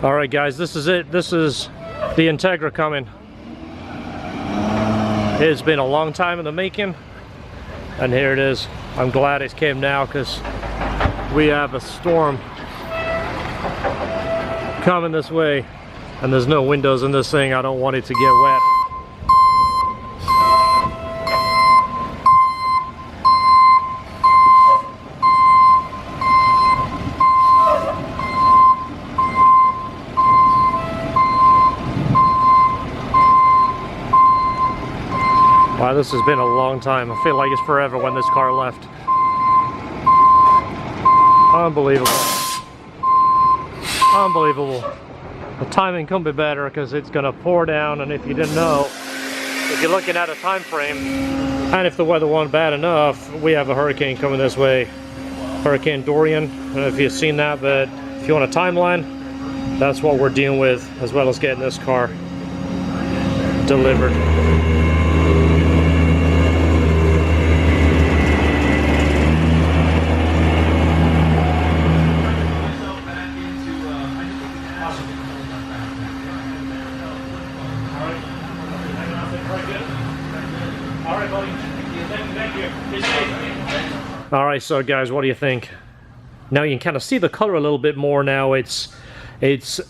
Alright guys, this is it. This is the Integra coming. It's been a long time in the making, and here it is. I'm glad it came now because we have a storm coming this way and there's no windows in this thing. I don't want it to get wet. Wow, this has been a long time. I feel like it's forever when this car left. Unbelievable. Unbelievable. The timing couldn't be better because it's going to pour down, and if you didn't know, if you're looking at a time frame, and if the weather wasn't bad enough, we have a hurricane coming this way. Hurricane Dorian. I don't know if you've seen that, but if you want a timeline, that's what we're dealing with, as well as getting this car delivered. Alright, so guys, what do you think? Now you can kind of see the color a little bit more now. It's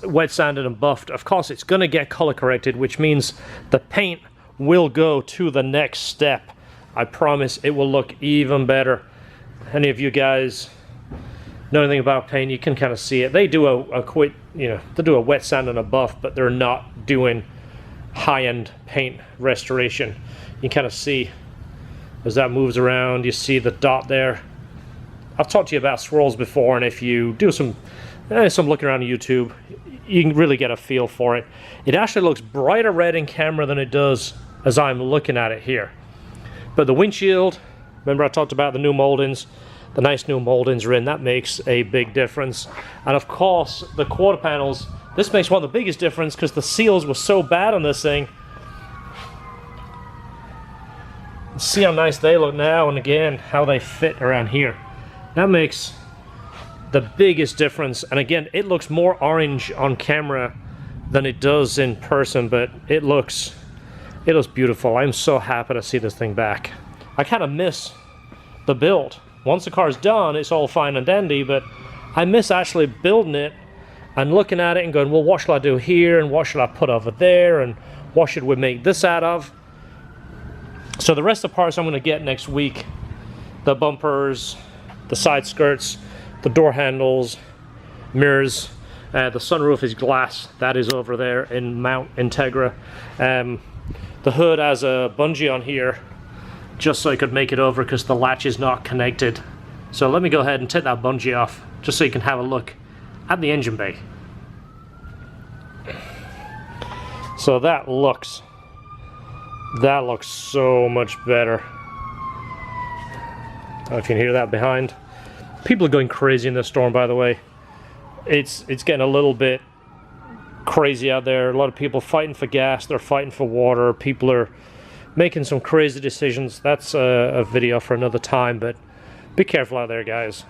wet sanded and buffed. Of course, it's going to get color corrected, which means the paint will go to the next step. I promise it will look even better. Any of you guys know anything about paint, you can kind of see it. They do a quick, they do a wet sand and a buff, but they're not doing high-end paint restoration. You can kind of see as that moves around, you see the dot there. I've talked to you about swirls before, and if you do some looking around YouTube, you can really get a feel for it. It actually looks brighter red in camera than it does as I'm looking at it here. But the windshield, remember I talked about the new moldings, the nice new moldings are in, that makes a big difference. And of course, the quarter panels, this makes one of the biggest difference because the seals were so bad on this thing. See how nice they look now, and again how they fit around here. That makes the biggest difference. And again, it looks more orange on camera than it does in person, but it looks beautiful. I'm so happy to see this thing back. I kind of miss the build. Once the car's done, it's all fine and dandy, but I miss actually building it and looking at it and going, well, what shall I do here, and what should I put over there, and what should we make this out of? So the rest of the parts I'm going to get next week. The bumpers, the side skirts, the door handles, mirrors. The sunroof is glass. That is over there in Mount Integra. The hood has a bungee on here just so I could make it over because the latch is not connected. So let me go ahead and take that bungee off just so you can have a look at the engine bay. So that looks so much better. I don't know if you can hear that behind. People are going crazy in this storm, by the way. It's getting a little bit crazy out there. A lot of people fighting for gas, they're fighting for water. People are making some crazy decisions. That's a video for another time, but be careful out there, guys.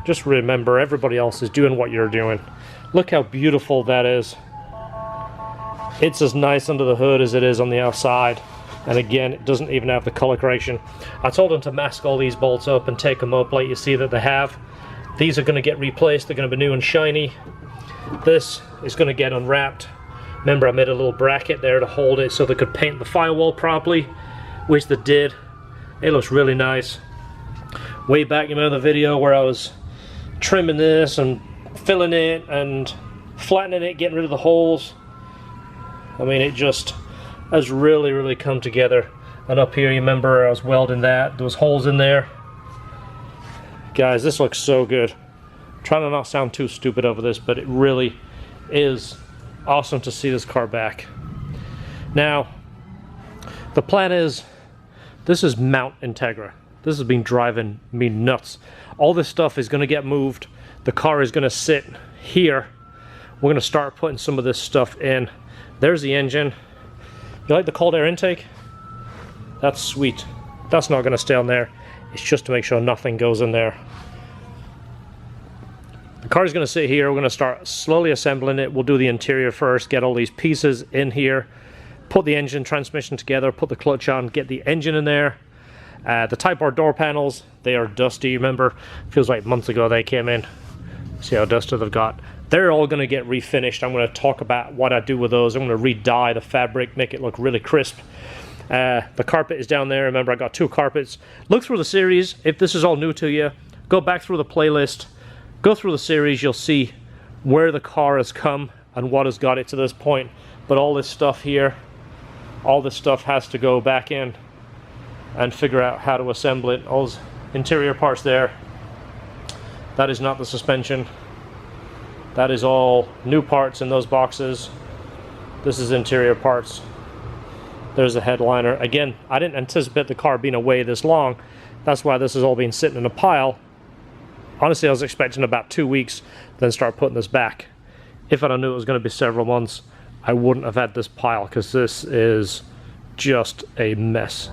Just remember, everybody else is doing what you're doing. Look how beautiful that is. It's as nice under the hood as it is on the outside. And again, it doesn't even have the color correction. I told them to mask all these bolts up and take them up like you see that they have. These are going to get replaced. They're going to be new and shiny. This is going to get unwrapped. Remember, I made a little bracket there to hold it so they could paint the firewall properly, which they did. It looks really nice. Way back, you remember the video where I was trimming this and filling it and flattening it, getting rid of the holes. I mean, it just has really come together. And up here, you remember I was welding that. There was holes in there. Guys, this looks so good. I'm trying to not sound too stupid over this, but it really is awesome to see this car back. Now, the plan is, this is Mount Integra. This has been driving me nuts. All this stuff is going to get moved. The car is going to sit here. We're going to start putting some of this stuff in. There's the engine. You like the cold air intake? That's sweet. That's not going to stay on there. It's just to make sure nothing goes in there. The car's going to sit here. We're going to start slowly assembling it. We'll do the interior first, get all these pieces in here, put the engine transmission together, put the clutch on, get the engine in there. The Type R door panels, they are dusty. Remember, feels like months ago they came in. See how dusty they've got. They're all going to get refinished. I'm going to talk about what I do with those. I'm going to re-dye the fabric, make it look really crisp. The carpet is down there. Remember, I got 2 carpets. Look through the series. If this is all new to you, go back through the playlist. Go through the series. You'll see where the car has come and what has got it to this point. But all this stuff here, all this stuff has to go back in and figure out how to assemble it. All those interior parts there. That is not the suspension. That is all new parts in those boxes. This is interior parts. There's the headliner. Again, I didn't anticipate the car being away this long. That's why this has all been sitting in a pile. Honestly, I was expecting about 2 weeks, then start putting this back. If I knew it was going to be several months, I wouldn't have had this pile, because this is just a mess.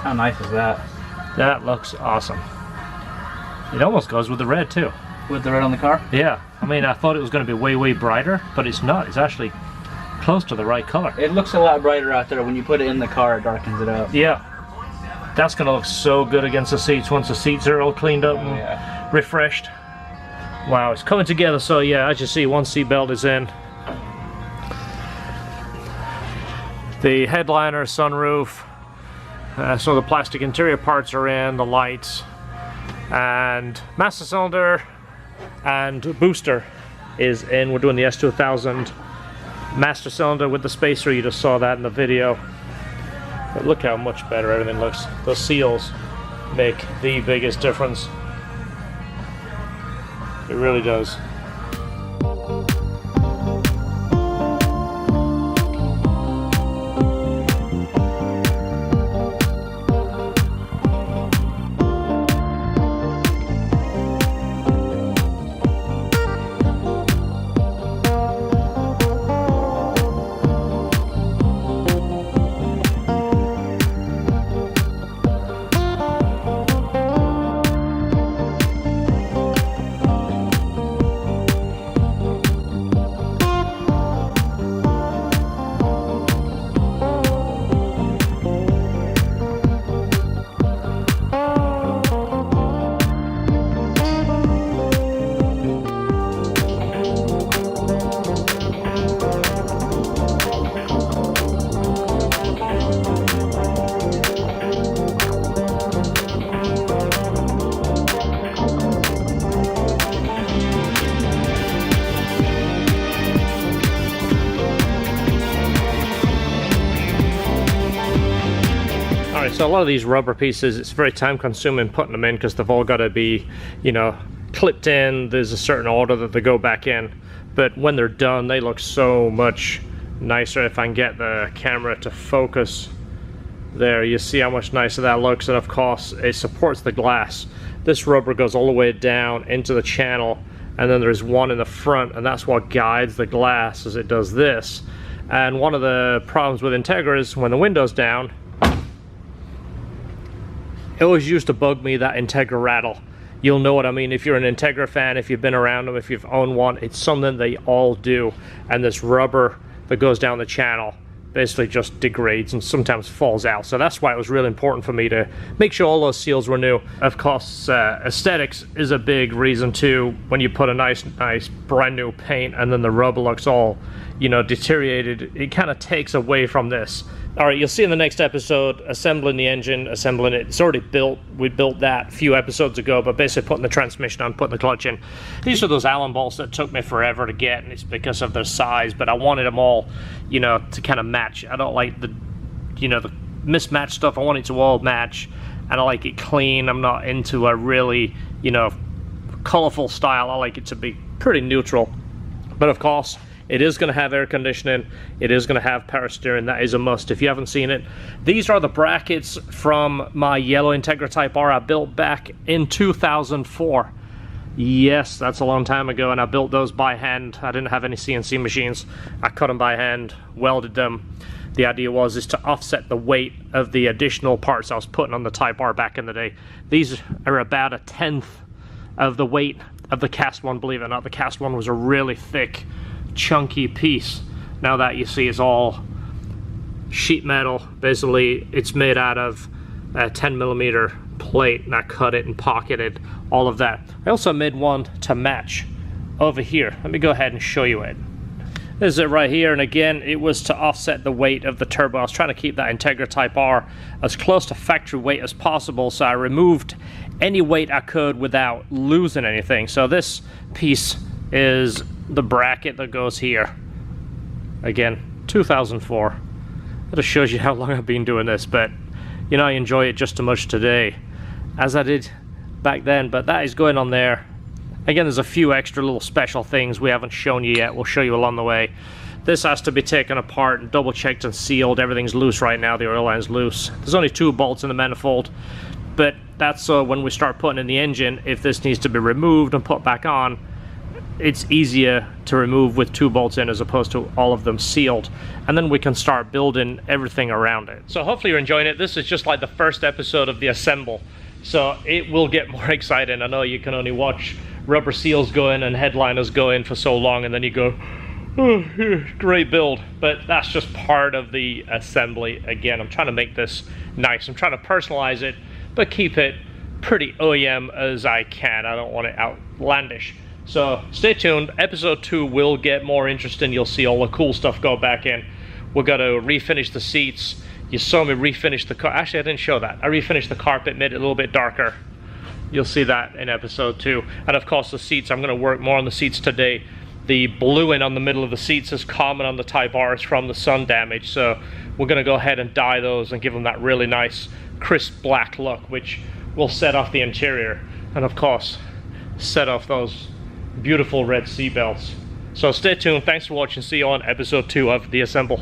How nice is that? That looks awesome. It almost goes with the red too. With the red on the car? Yeah, I mean, I thought it was going to be way brighter, but it's not. It's actually close to the right color. It looks a lot brighter out there. When you put it in the car, it darkens it up. Yeah, that's going to look so good against the seats once the seats are all cleaned up and refreshed. Wow, it's coming together. So yeah, as you see, one seat belt is in. The headliner, sunroof, so the plastic interior parts are in, the lights, and master cylinder and booster is in. We're doing the S2000 master cylinder with the spacer. You just saw that in the video. But look how much better everything looks. Those seals make the biggest difference. It really does. So a lot of these rubber pieces, it's very time consuming putting them in because they've all got to be, you know, clipped in. There's a certain order that they go back in. But when they're done, they look so much nicer. If I can get the camera to focus there, you see how much nicer that looks. And of course, it supports the glass. This rubber goes all the way down into the channel, and then there's one in the front, and that's what guides the glass as it does this. And one of the problems with Integra is when the window's down, it always used to bug me, that Integra rattle. You'll know what I mean if you're an Integra fan, if you've been around them, if you've owned one. It's something they all do. And this rubber that goes down the channel basically just degrades and sometimes falls out. So that's why it was really important for me to make sure all those seals were new. Of course, aesthetics is a big reason too. When you put a nice brand new paint and then the rubber looks all, you know, deteriorated, it kind of takes away from this. All right, you'll see in the next episode, assembling the engine, assembling it. It's already built. We built that a few episodes ago, but basically putting the transmission on, putting the clutch in. These are those Allen bolts that took me forever to get, and it's because of their size, but I wanted them all, you know, to kind of match. I don't like the, you know, the mismatched stuff. I want it to all match, and I like it clean. I'm not into a really, you know, colorful style. I like it to be pretty neutral. But of course, it is going to have air conditioning. It is going to have power steering. That is a must if you haven't seen it. These are the brackets from my yellow Integra Type R I built back in 2004. Yes, that's a long time ago, and I built those by hand. I didn't have any CNC machines. I cut them by hand, welded them. The idea was to offset the weight of the additional parts I was putting on the Type R back in the day. These are about 1/10 of the weight of the cast one, believe it or not. The cast one was a really thick, chunky piece. Now that you see is all sheet metal. Basically, it's made out of a 10mm plate, and I cut it and pocketed all of that. I also made one to match over here. Let me go ahead and show you it. This is it right here, and again, it was to offset the weight of the turbo. I was trying to keep that Integra Type R as close to factory weight as possible, so I removed any weight I could without losing anything. So this piece is the bracket that goes here. Again, 2004. That just shows you how long I've been doing this, but you know, I enjoy it just as much today as I did back then. But that is going on there. Again, there's a few extra little special things we haven't shown you yet. We'll show you along the way. This has to be taken apart and double checked and sealed. Everything's loose right now. The oil line's loose. There's only 2 bolts in the manifold, but that's so when we start putting in the engine, if this needs to be removed and put back on, it's easier to remove with 2 bolts in as opposed to all of them sealed, and then we can start building everything around it. So hopefully you're enjoying it. This is just like the first episode of the assemble, so it will get more exciting. I know you can only watch rubber seals go in and headliners go in for so long, and then you go, oh, great build. But that's just part of the assembly. Again, I'm trying to make this nice. I'm trying to personalize it, but keep it pretty OEM as I can. I don't want it outlandish. So stay tuned. Episode 2 will get more interesting. You'll see all the cool stuff go back in. We're going to refinish the seats. You saw me refinish the car. Actually, I didn't show that. I refinished the carpet, made it a little bit darker. You'll see that in episode 2. And of course the seats, I'm going to work more on the seats today. The bluing on the middle of the seats is common on the Type R. It's from the sun damage. So we're going to go ahead and dye those and give them that really nice crisp black look, which will set off the interior. And of course, set off those beautiful red seat belts. So stay tuned. Thanks for watching. See you on episode 2 of The Assemble.